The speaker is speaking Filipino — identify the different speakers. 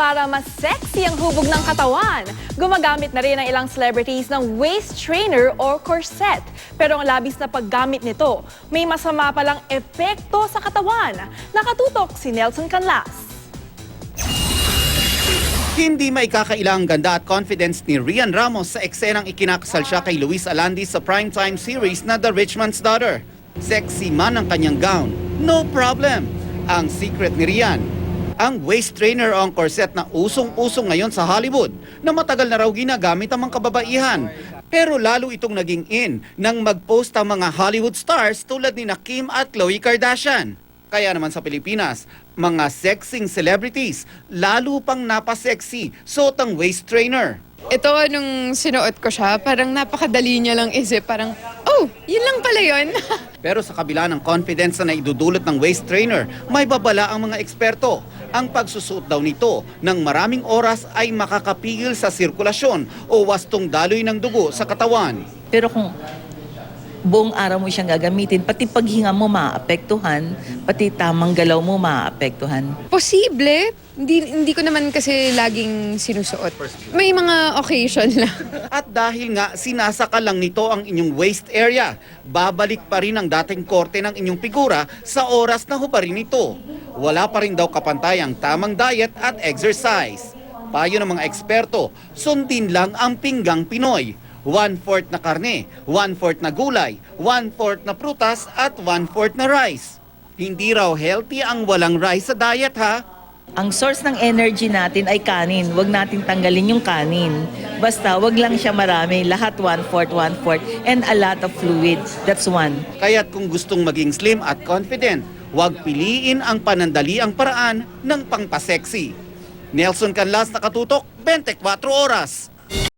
Speaker 1: Para mas sexy ang hubog ng katawan, gumagamit na rin ang ilang celebrities ng waist trainer or corset. Pero ang labis na paggamit nito, may masama palang epekto sa katawan. Nakatutok si Nelson Canlas.
Speaker 2: Hindi maikakaila ang ganda at confidence ni Rian Ramos sa eksenang ikinakasal siya kay Luis Alandi sa primetime series na The Rich Man's Daughter. Sexy man ang kanyang gown, no problem. Ang secret ni Rian, ang waist trainer o ang corset na usong-usong ngayon sa Hollywood na matagal na raw ginagamit ang mga kababaihan. Pero lalo itong naging in nang mag-post ang mga Hollywood stars tulad ni Kim at Khloe Kardashian. Kaya naman sa Pilipinas, mga sexing celebrities, lalo pang napasexy, suot ang waist trainer.
Speaker 3: Ito, nung sinuot ko siya, parang napakadali niya lang isip. Parang, oh, yun lang pala yun.
Speaker 2: Pero sa kabila ng confidence na naidudulot ng waist trainer, may babala ang mga eksperto. Ang pagsusuot daw nito ng maraming oras ay makakapigil sa sirkulasyon o wastong daloy ng dugo sa katawan.
Speaker 4: Pero kung buong araw mo siyang gagamitin, pati paghinga mo maapektuhan, pati tamang galaw mo maapektuhan.
Speaker 3: Posible. Hindi ko naman kasi laging sinusuot. May mga occasion lang.
Speaker 2: At dahil nga sinasaka lang nito ang inyong waist area, babalik pa rin ang dating korte ng inyong figura sa oras na hubarin ito. Wala pa rin daw kapantay ang tamang diet at exercise. Payo ng mga eksperto, sundin lang ang pinggang Pinoy. 1/4 na karne, 1/4 na gulay, 1/4 na prutas at 1/4 na rice. Hindi raw healthy ang walang rice sa diet ha.
Speaker 4: Ang source ng energy natin ay kanin. Huwag natin tanggalin yung kanin. Basta wag lang siya marami. Lahat 1/4, 1/4 and a lot of fluid. That's one.
Speaker 2: Kaya't kung gustong maging slim at confident, huwag piliin ang panandaliang paraan ng pangpasexy. Nelson Canlas, Nakatutok, 24 Oras.